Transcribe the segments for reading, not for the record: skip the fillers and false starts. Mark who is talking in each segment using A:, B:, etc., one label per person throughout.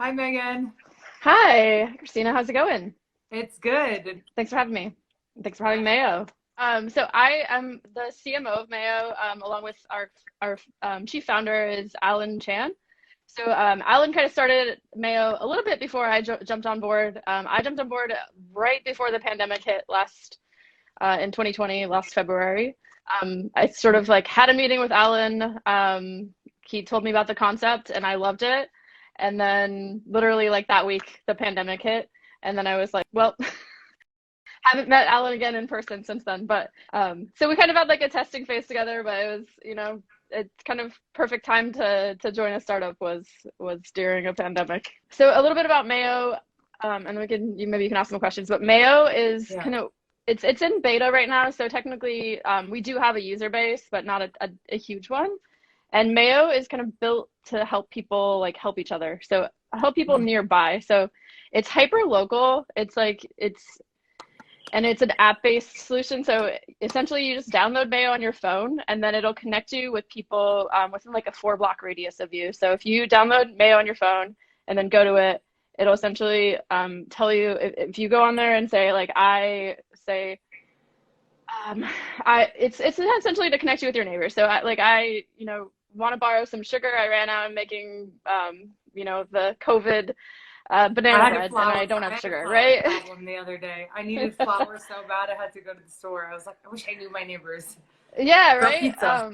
A: Hi, Megan.
B: Hi, Christina. How's it going?
A: It's good.
B: Thanks for having me. Thanks for having Mayo. So I am the CMO of Mayo, along with our chief founder is Alan Chan. So Alan kind of started Mayo a little bit before I jumped on board. I jumped on board right before the pandemic hit last in 2020, last February. I sort of like had a meeting with Alan. He told me about the concept and I loved it. And then literally like that week, the pandemic hit. And then I was like, well, haven't met Alan again in person since then. But so we kind of had like a testing phase together, but it was, it's kind of perfect time to join a startup was during a pandemic. So a little bit about Mayo, and maybe you can ask some questions. But Mayo is
A: Yeah.
B: kind of it's in beta right now, so technically we do have a user base, but not a huge one. And Mayo is kind of built to help people like help each other. So help people nearby. So it's hyper local. It's an app-based solution. So essentially you just download Mayo on your phone and then it'll connect you with people within like a 4 block radius of you. So if you download Mayo on your phone and then go to it, it'll essentially tell you if you go on there and say like I say it's essentially to connect you with your neighbors. So I want to borrow some sugar. I ran out of making the COVID
A: I
B: banana
A: had a
B: bread and I
A: flour.
B: don't
A: I
B: have
A: had a
B: sugar,
A: flour
B: right?
A: problem the other day. I needed flour so bad. I had to go to the store. I was like, I wish I knew my neighbors.
B: Yeah,
A: For
B: right.
A: pizza.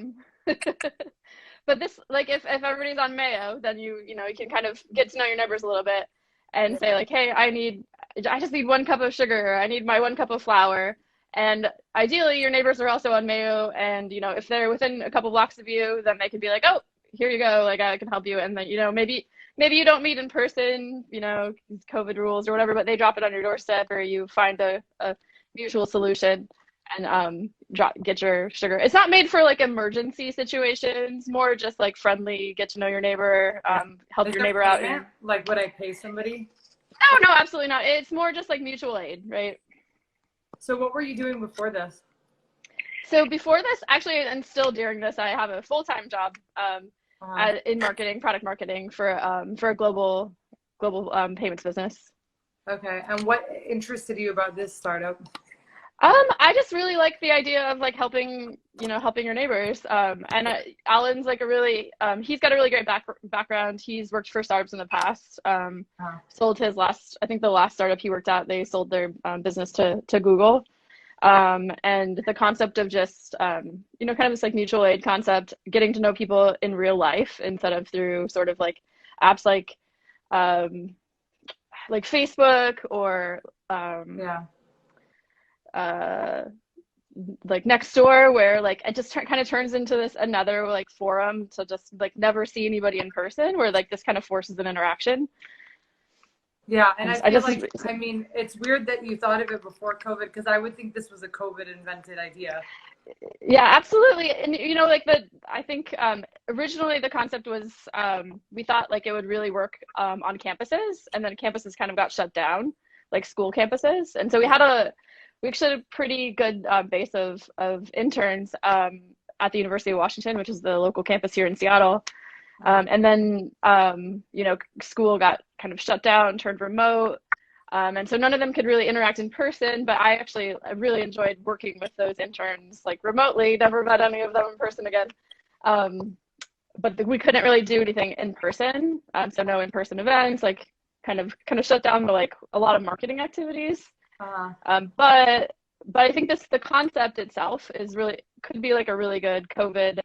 B: But this like if everybody's on Mayo, then you can kind of get to know your neighbors a little bit and say
A: Yeah.
B: like, hey, I just need 1 cup of sugar, or I need my 1 cup of flour. And ideally your neighbors are also on Mayo, and if they're within a couple blocks of you, then they can be like, oh, here you go, like I can help you. And then maybe you don't meet in person, COVID rules or whatever, but they drop it on your doorstep, or you find a mutual solution and get your sugar. It's not made for like emergency situations, more just like friendly, get to know your neighbor,
A: Yeah.
B: help
A: Is
B: your
A: there
B: neighbor out.
A: payment? Like, would I pay somebody?
B: No, no, absolutely not. It's more just like mutual aid, right?
A: So what were you doing before this?
B: So before this, actually, and still during this, I have a full-time job
A: Uh,
B: in marketing, product marketing for a global payments business.
A: okay. And what interested you about this startup?
B: I just really like the idea of like helping your neighbors. And Alan's like he's got a really great background. He's worked for startups in the past.
A: Uh,
B: Sold I think the last startup he worked at, they sold their business to Google. And the concept of just, kind of this like mutual aid concept, getting to know people in real life instead of through sort of like apps um, like Facebook or
A: yeah.
B: uh, like next door, where like it just kind of turns into this another like forum to just like never see anybody in person, where like this kind of forces an interaction.
A: Yeah, and I
B: I
A: feel
B: just
A: like, I mean, it's weird that you thought of it before COVID because I would think this was a COVID invented idea.
B: Yeah, absolutely. And like I think originally the concept was we thought like it would really work on campuses, and then campuses kind of got shut down, like school campuses. And so we actually had a pretty good base of interns at the University of Washington, which is the local campus here in Seattle.
A: Uh,
B: And then school got kind of shut down, turned remote. And so none of them could really interact in person, but I really enjoyed working with those interns like remotely, never met any of them in person again. Um, but we couldn't really do anything in person. So no in-person events, like kind of shut down the like a lot of marketing activities.
A: uh,
B: But I think the concept itself is really could be like a really good COVID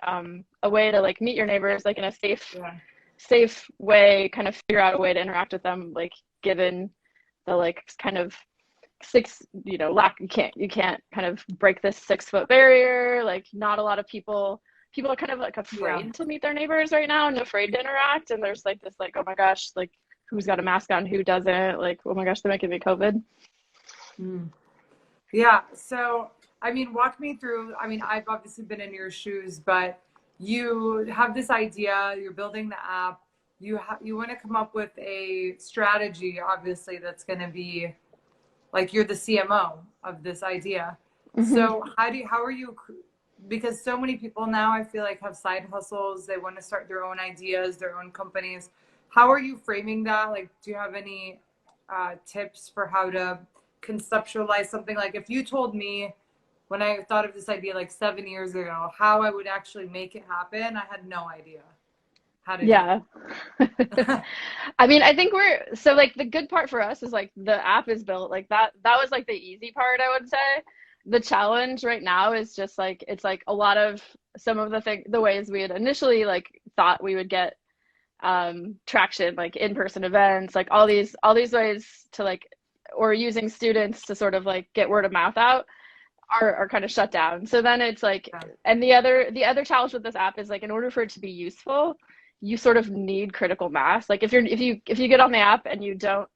B: a way to like meet your neighbors like in a
A: yeah.
B: safe way, kind of figure out a way to interact with them, like given the like kind of six, lack you can't kind of break this 6 foot barrier. Like not a lot of people are kind of like
A: Yeah.
B: afraid to meet their neighbors right now and afraid to interact. And there's like this like, oh my gosh, like who's got a mask on, who doesn't? Like, oh my gosh, they're making me COVID.
A: Mm. Yeah. So, I mean, walk me through. I mean, I've obviously been in your shoes, but you have this idea, you're building the app, you want to come up with a strategy, obviously, that's going to be like you're the CMO of this idea.
B: Hmm.
A: So, how are you, because so many people now I feel like have side hustles, they want to start their own ideas, their own companies. how are you framing that? Like, do you have any tips for how to conceptualize something? Like, if you told me when I thought of this idea like 7 years ago, how I would actually make it happen, I had no idea how to do
B: Yeah.
A: it.
B: I mean, I think we're so like the good part for us is like the app is built like that was like the easy part, I would say. The challenge right now is just like it's like a lot of some of the ways we had initially like thought we would get traction, like in-person events, like all these ways to like or using students to sort of like get word of mouth out are kind of shut down. So then it's like,
A: Yeah.
B: and the other challenge with this app is like in order for it to be useful, you sort of need critical mass. Like if you get on the app and you don't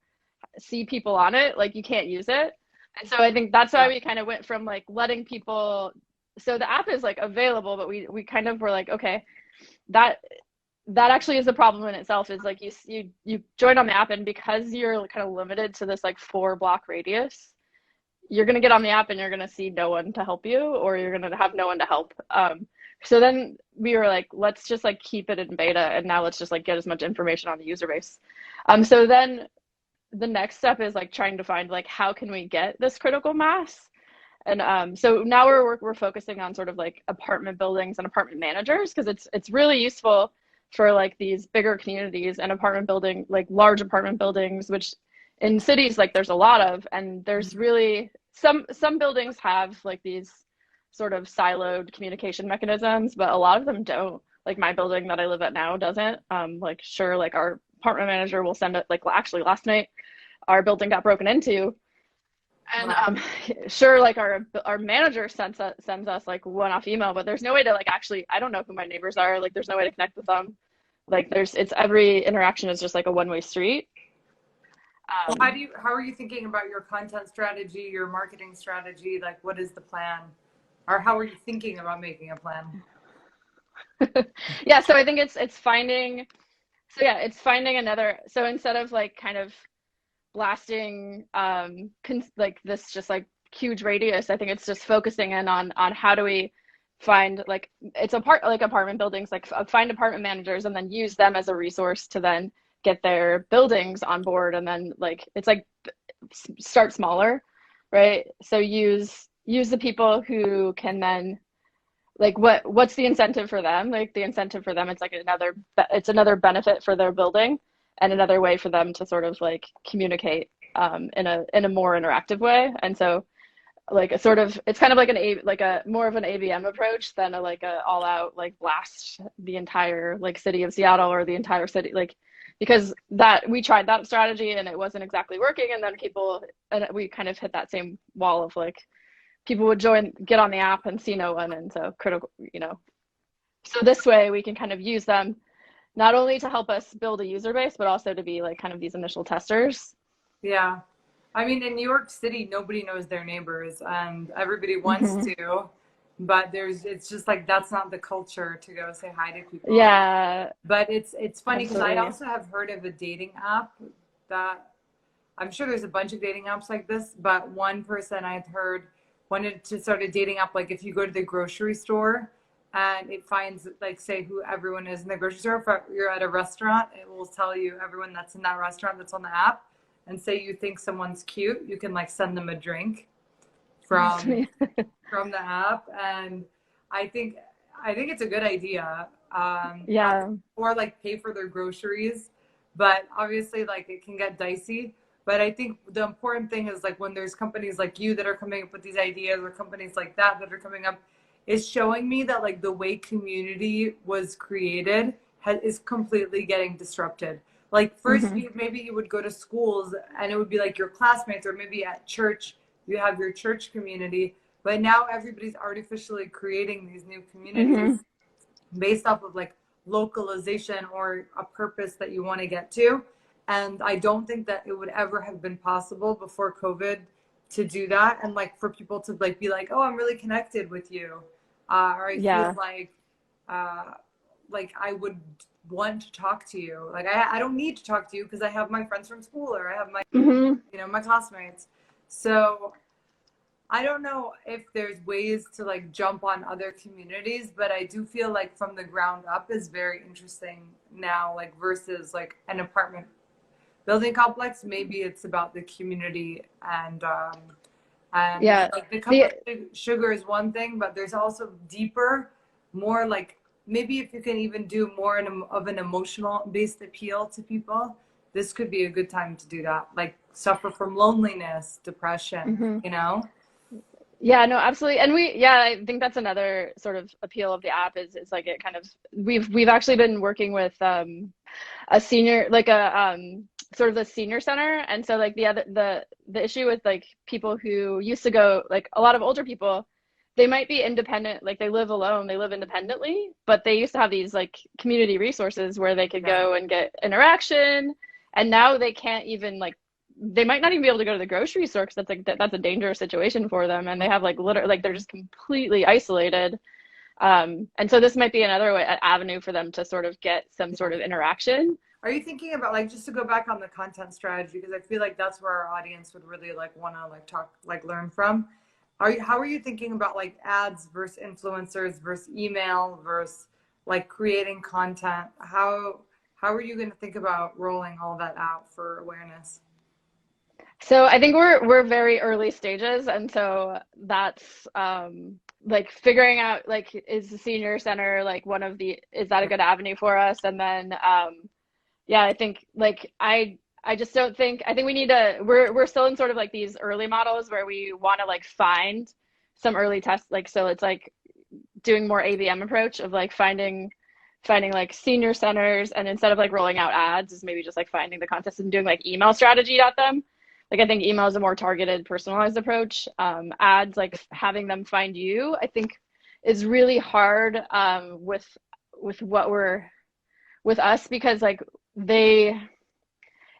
B: see people on it, like you can't use it. And so I think that's why
A: Yeah.
B: we kind of went from like letting people, so the app is like available, but we kind of were like, okay, that that actually is a problem in itself is like you join on the app and because you're kind of limited to this like 4 block radius, you're going to get on the app and you're going to see no one to help you or you're going to have no one to help. So then we were like, let's just like keep it in beta and now let's just like get as much information on the user base. So then the next step is like trying to find like how can we get this critical mass. And so now we're focusing on sort of like apartment buildings and apartment managers because it's really useful for like these bigger communities and apartment building like large apartment buildings, which in cities like there's a lot of, and there's really some buildings have like these sort of siloed communication mechanisms, but a lot of them don't. Like my building that I live at now doesn't. Like sure, like our apartment manager will send it. Like actually last night, our building got broken into, and
A: Wow.
B: sure, like our manager sends us like one-off email, but there's no way to like actually. I don't know who my neighbors are. Like there's no way to connect with them. Like it's every interaction is just like a one-way street.
A: Well, how are you thinking about your content strategy, your marketing strategy? Like, what is the plan? Or how are you thinking about making a plan?
B: Yeah, so I think it's finding so yeah, it's finding another so instead of like kind of blasting like this just like huge radius, I think it's just focusing in on how do we find like it's a part like apartment buildings like find apartment managers and then use them as a resource to then get their buildings on board and then like it's like start smaller, right? So use the people who can then like what's the incentive for them? Like the incentive for them, it's like another benefit for their building and another way for them to sort of like communicate in a more interactive way. And so like a sort of it's kind of like a more of an ABM approach than a all out like blast the entire like city of Seattle or the entire city like because that we tried that strategy and it wasn't exactly working and then we kind of hit that same wall of like people would get on the app and see no one. And so so this way we can kind of use them not only to help us build a user base, but also to be like kind of these initial testers.
A: Yeah. I mean, in New York City, nobody knows their neighbors and everybody wants
B: Mm-hmm.
A: to, but it's just like, that's not the culture to go say hi to people.
B: Yeah,
A: But it's funny because I
B: absolutely.
A: also have heard of a dating app that I'm sure there's a bunch of dating apps like this, but one person I've heard wanted to start a dating app. Like if you go to the grocery store and it finds like say who everyone is in the grocery store. If you're at a restaurant, it will tell you everyone that's in that restaurant that's on the app. And say you think someone's cute, you can like send them a drink from from the app. And I think I think it's a good idea.
B: Yeah.
A: Or like pay for their groceries, but obviously like it can get dicey. But I think the important thing is like when there's companies like you that are coming up with these ideas or companies like that are coming up, is showing me that like the way community was created is completely getting disrupted. Like first,
B: Hmm.
A: maybe you would go to schools and it would be like your classmates, or maybe at church you have your church community. But now everybody's artificially creating these new
B: Hmm.
A: communities based off of like localization or a purpose that you want to get to. And I don't think that it would ever have been possible before COVID to do that. And like for people to like be like, oh, I'm really connected with you. Or I feel
B: Yeah.
A: uh, like I would want to talk to you. Like I don't need to talk to you because I have my friends from school or I have my,
B: Hmm.
A: my classmates. So I don't know if there's ways to like jump on other communities, but I do feel like from the ground up is very interesting now, like versus like an apartment building complex. Maybe it's about the community and
B: Yeah.
A: like the cup
B: The
A: of sugar is one thing, but there's also deeper, more like maybe if you can even do more of an emotional based appeal to people, this could be a good time to do that. Like suffer from loneliness, depression,
B: Mhm.
A: you know?
B: Yeah, no, absolutely. And yeah, I think that's another sort of appeal of the app is like it kind of we've actually been working with a senior like a sort of the senior center. And so like the issue with like people who used to go, like a lot of older people, they might be independent, like they live alone, they live independently, but they used to have these like community resources where they could
A: Yeah.
B: go and get interaction, and now they can't even like, they might not even be able to go to the grocery store because that's like that's a dangerous situation for them, and they have like literally like they're just completely isolated. And so this might be another way, an avenue for them to sort of get some
A: Yeah.
B: sort of interaction.
A: Are you thinking about like just to go back on the content strategy because I feel like that's where our audience would really like want to like talk like learn from. How are you thinking about like ads versus influencers versus email versus like creating content? How are you going to think about rolling all that out for awareness?
B: So I think we're very early stages, and so that's like figuring out like, is the senior center like one of the, is that a
A: Yeah.
B: good avenue for us? And then yeah, I think like I just don't think, I think we need to, we're still in sort of like these early models where we want to like find some early tests, like so it's like doing more ABM approach of like finding like senior centers, and instead of like rolling out ads is maybe just like finding the contest and doing like email strategy at them. Like I think email is a more targeted, personalized approach. Ads, like having them find you, I think is really hard with what we're with us, because like they,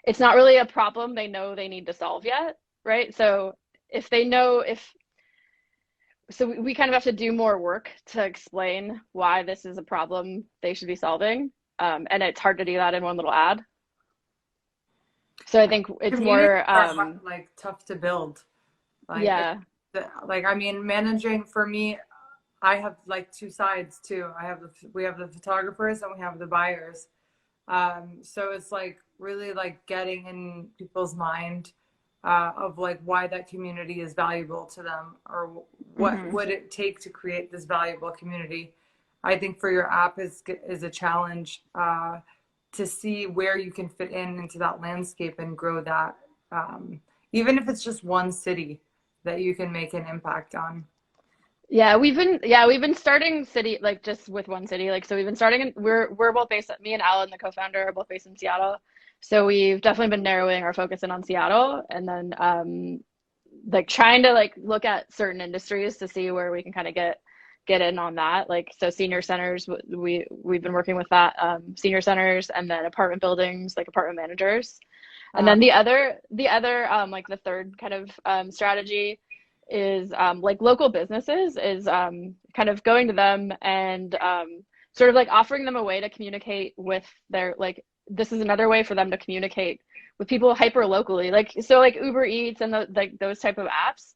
B: it's not really a problem they know they need to solve yet, right? So if they know, if so we kind of have to do more work to explain why this is a problem they should be solving, and it's hard to do that in one little ad. So I think it's
A: Communities
B: more
A: are like tough to build. Like
B: yeah.
A: like I mean managing for me I have like two sides too. We have the photographers and we have the buyers. So it's like really like getting in people's mind of like why that community is valuable to them or what
B: Hmm.
A: would it take to create this valuable community. I think for your app is a challenge to see where you can fit in into that landscape and grow that, even if it's just one city that you can make an impact on.
B: Yeah, we've been starting city, like just with one city. Like so we've been starting in, we're both based, me and Alan, the co-founder, are both based in Seattle. So we've definitely been narrowing our focus in on Seattle, and then like trying to like look at certain industries to see where we can kind of get in on that. Like so senior centers, we've been working with that, senior centers, and then apartment buildings, like apartment managers. And
A: Uh,
B: then the other like the third kind of strategy is like local businesses, is kind of going to them and sort of like offering them a way to communicate with their, like this is another way for them to communicate with people hyper locally, like so like Uber Eats and like those type of apps.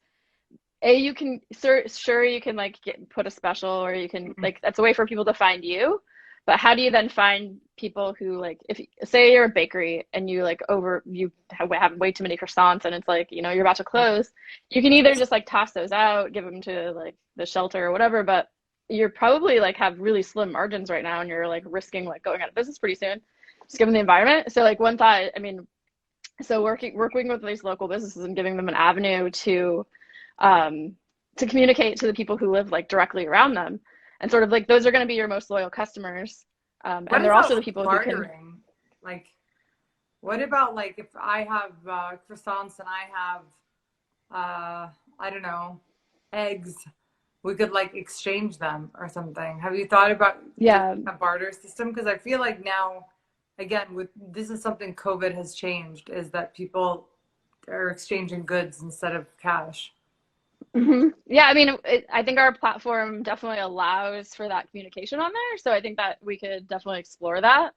B: You can sure you can like put a special, or you can like, that's a way for people to find you. But how do you then find people who, like, if say you're a bakery and you like over you have way too many croissants and it's like, you're about to close, you can either just like toss those out, give them to like the shelter or whatever, but you're probably like have really slim margins right now, and you're like risking like going out of business pretty soon, just given the environment. So like one thought, I mean, so working with these local businesses and giving them an avenue um, to communicate to the people who live like directly around them, and sort of like those are going to be your most loyal customers,
A: what
B: and they're also
A: about
B: the people who can.
A: bartering? Like, what about like if I have croissants and I have I don't know, eggs, we could like exchange them or something. Have you thought about doing
B: Yeah.
A: a barter system? Because I feel like now, again, with this is something COVID has changed, is that people are exchanging goods instead of cash.
B: Yeah, I mean, I think our platform definitely allows for that communication on there, so I think that we could definitely explore that,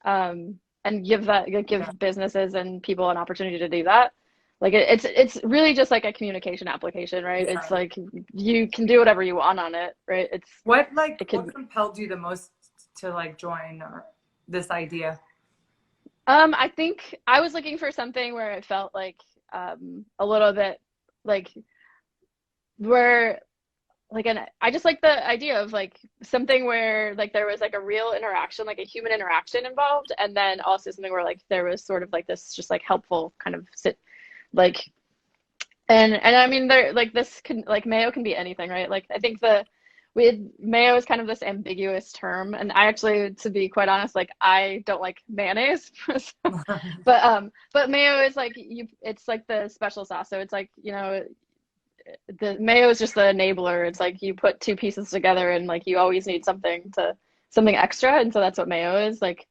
B: and give
A: Yeah.
B: businesses and people an opportunity to do that. like it's really just like a communication application, right? It's
A: Yeah.
B: like you can do whatever you want on it, right? It
A: What
B: can
A: compelled you the most to like join or this idea?
B: I think I was looking for something where it felt like a little bit like where like an I just like the idea of like something where like there was like a real interaction, like a human interaction involved, and then also something where like there was sort of like this just like helpful kind of sit like and I mean there like this can like Mayo can be anything, right? Like I think the with Mayo is kind of this ambiguous term, and I actually, to be quite honest, like I don't like mayonnaise, but Mayo is like it's like the special sauce, so it's like the mayo is just the enabler. It's like you put two pieces together and like you always need something extra, and so that's what mayo is like.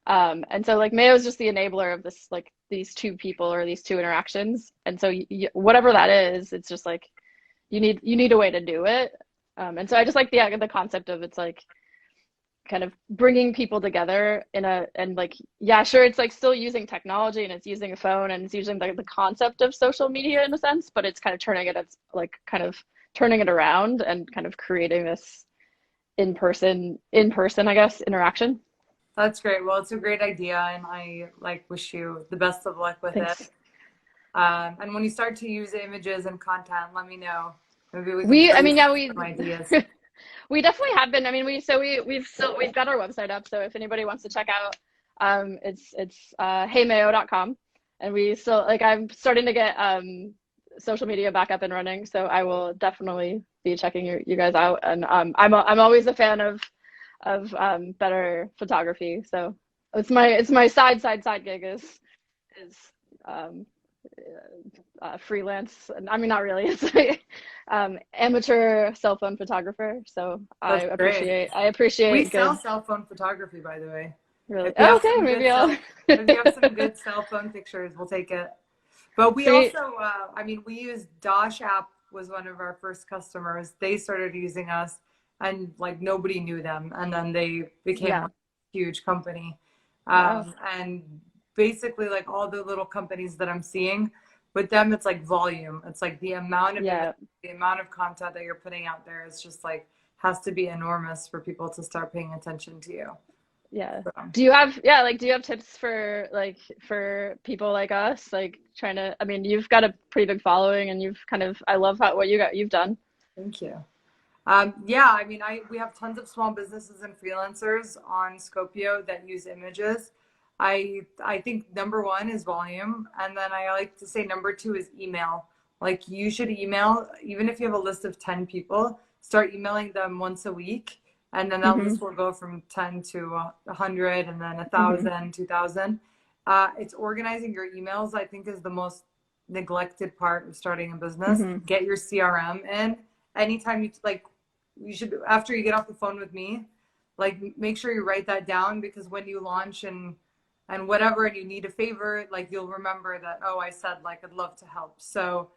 B: And so like mayo is just the enabler of this like these two people or these two interactions, and so whatever that is, it's just like you need a way to do it. And so I just like the concept of it's like kind of bringing people together in a and like yeah sure it's like still using technology and it's using a phone and it's using the concept of social media in a sense, but it's kind of turning it it's like kind of turning it around and kind of creating this in person I guess interaction.
A: That's great. Well, it's a great idea, and I like wish you the best of luck with it.
B: Thanks.
A: And when you start to use images and content, let me know. Maybe we can
B: I mean, yeah,
A: brainstorm some ideas.
B: we definitely have been. I mean, we've got our website up, so if anybody wants to check out, it's heymayo.com, and we still like I'm starting to get social media back up and running, so I will definitely be checking you guys out, and I'm always a fan of better photography, so it's my side gig is um freelance. I mean, not really. It's like amateur cell phone photographer. So I
A: That's great.
B: appreciate I
A: We
B: appreciate
A: sell
B: good.
A: cell phone photography, by the way.
B: Really.
A: If you
B: Oh,
A: have
B: okay,
A: some
B: maybe
A: good
B: I'll.
A: if you have some good cell phone pictures, we'll take it. But we
B: Sweet.
A: also, I mean, we used Dosh app was one of our first customers. They started using us, and like nobody knew them, and then they became
B: Yeah.
A: a huge company.
B: Wow.
A: And basically, like all the little companies that I'm seeing, with them, it's like volume. It's like
B: Yeah.
A: the amount of content that you're putting out there is just like has to be enormous for people to start paying attention to you.
B: Yeah.
A: So.
B: Do you have tips for like for people like us like trying to I mean, you've got a pretty big following and you've kind of I love what you've done.
A: Thank you. Yeah, I mean, we have tons of small businesses and freelancers on Scopio that use images. I think number one is volume, and then I like to say number two is email. Like you should email, even if you have a list of 10 people, start emailing them once a week, and then that
B: Mm-hmm.
A: list will go from 10 to 100, and then
B: Mm-hmm.
A: 1,000, 2,000. It's organizing your emails, I think, is the most neglected part of starting a business.
B: Mm-hmm.
A: Get your CRM in anytime you like you should after you get off the phone with me, like make sure you write that down because when you launch and whatever and you need a favor, like you'll remember that, oh, I said like I'd love to help. So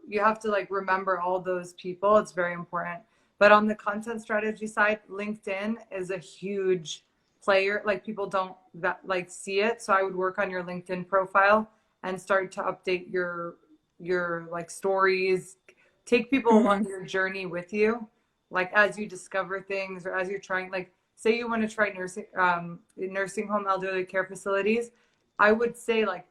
A: you have to like remember all those people. It's very important. But on the content strategy side, LinkedIn is a huge player. Like people don't like see it. So I would work on your LinkedIn profile and start to update your like stories. Take people along
B: Mm-hmm.
A: your journey with you, like as you discover things or as you're trying, like say you want to try nursing home elderly care facilities. I would say like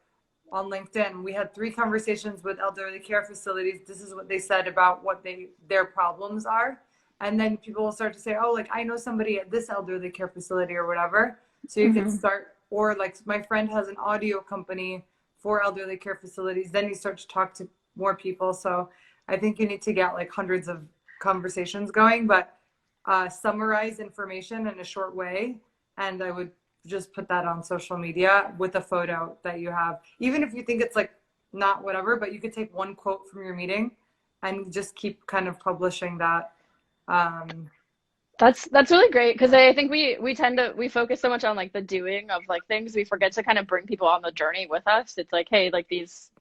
A: on LinkedIn, we had 3 conversations with elderly care facilities. This is what they said about what their problems are. And then people will start to say, oh, like I know somebody at this elderly care facility or whatever. So you can
B: Mm-hmm.
A: start, or like my friend has an audio company for elderly care facilities. Then you start to talk to more people. So I think you need to get like hundreds of conversations going, but summarize information in a short way. And I would just put that on social media with a photo that you have. Even if you think it's like not whatever, but you could take one quote from your meeting and just keep kind of publishing that. Um,
B: That's really great because I think we tend to we focus so much on like the doing of like things we forget to kind of bring people on the journey with us. It's like, hey, like these,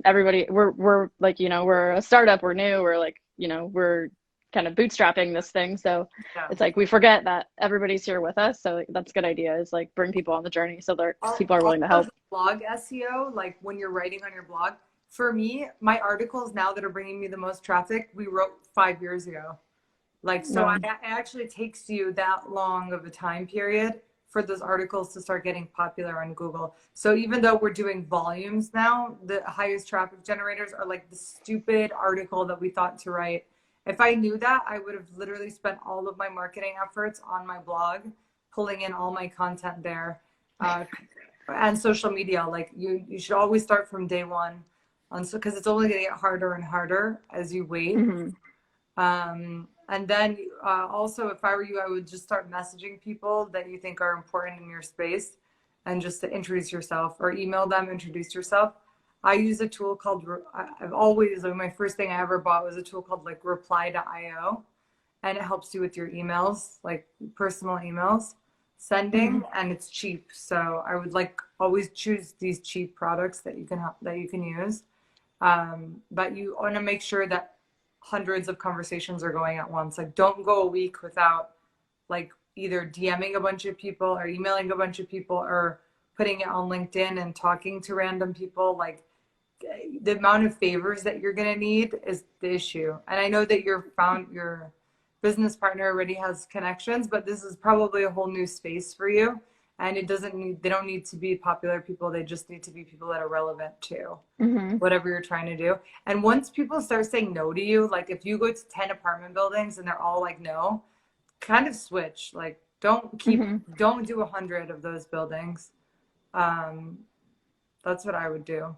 B: everybody we're like, we're a startup, we're new, we're like, we're kind of bootstrapping this thing. So
A: yeah.
B: it's like we forget that everybody's here with us. So like, that's a good idea is like bring people on the journey so people are willing to
A: Also,
B: help.
A: blog SEO, like when you're writing on your blog, for me, my articles now that are bringing me the most traffic, we wrote 5 years ago. Like, so
B: No.
A: it actually takes you that long of a time period for those articles to start getting popular on Google. So even though we're doing volumes now, the highest traffic generators are like the stupid article that we thought to write. If I knew that, I would have literally spent all of my marketing efforts on my blog, pulling in all my content there, and social media. Like you should always start from day one, on so because it's only going to get harder and harder as you wait.
B: Hmm.
A: And then also, if I were you, I would just start messaging people that you think are important in your space and just to introduce yourself or email them, introduce yourself. I use a tool called, I've always, like, my first thing I ever bought was a tool called like reply.io, and it helps you with your emails, like personal emails
B: Hmm.
A: sending, and it's cheap. So I would like always choose these cheap products that you can use. But you want to make sure that hundreds of conversations are going at once. Like, don't go a week without like either DMing a bunch of people or emailing a bunch of people or putting it on LinkedIn and talking to random people. Like, the amount of favors that you're going to need is the issue. And I know that your business partner already has connections, but this is probably a whole new space for you. And they don't need to be popular people. They just need to be people that are relevant to
B: Hmm.
A: whatever you're trying to do. And once people start saying no to you, like if you go to 10 apartment buildings and they're all like no, kind of switch. Like
B: Hmm.
A: don't do 100 of those buildings. Um, that's what I would do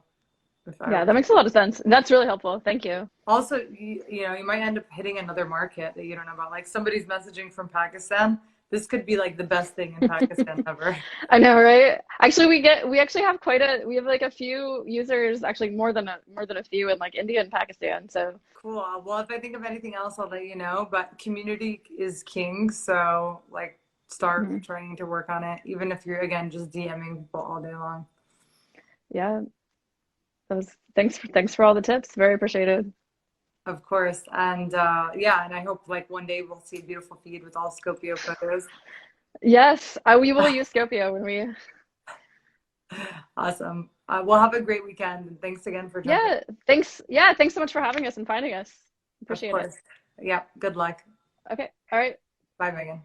A: if I
B: Yeah,
A: were
B: that
A: you.
B: makes a lot of sense. That's really helpful. Thank you.
A: Also, you might end up hitting another market that you don't know about. Like somebody's messaging from Pakistan. This could be like the best thing in Pakistan ever.
B: I know, right? Actually, we actually have we have like a few users, actually more than a few in like India and Pakistan. So,
A: Cool. Well, if I think of anything else, I'll let you know. But community is king. So, like, start
B: mhm.
A: trying to work on it, even if you're, again, just DMing people all day long.
B: Yeah, that was thanks for all the tips. Very appreciated.
A: Of course. And yeah, and I hope like one day we'll see a beautiful feed with all Scopio photos.
B: Yes, we will use Scopio when we.
A: Awesome. We'll have a great weekend. And thanks again for jumping.
B: Yeah, thanks. Yeah, thanks so much for having us and finding us.
A: Of
B: Appreciate it.
A: course. Yeah. Good luck.
B: Okay. All right.
A: Bye, Megan.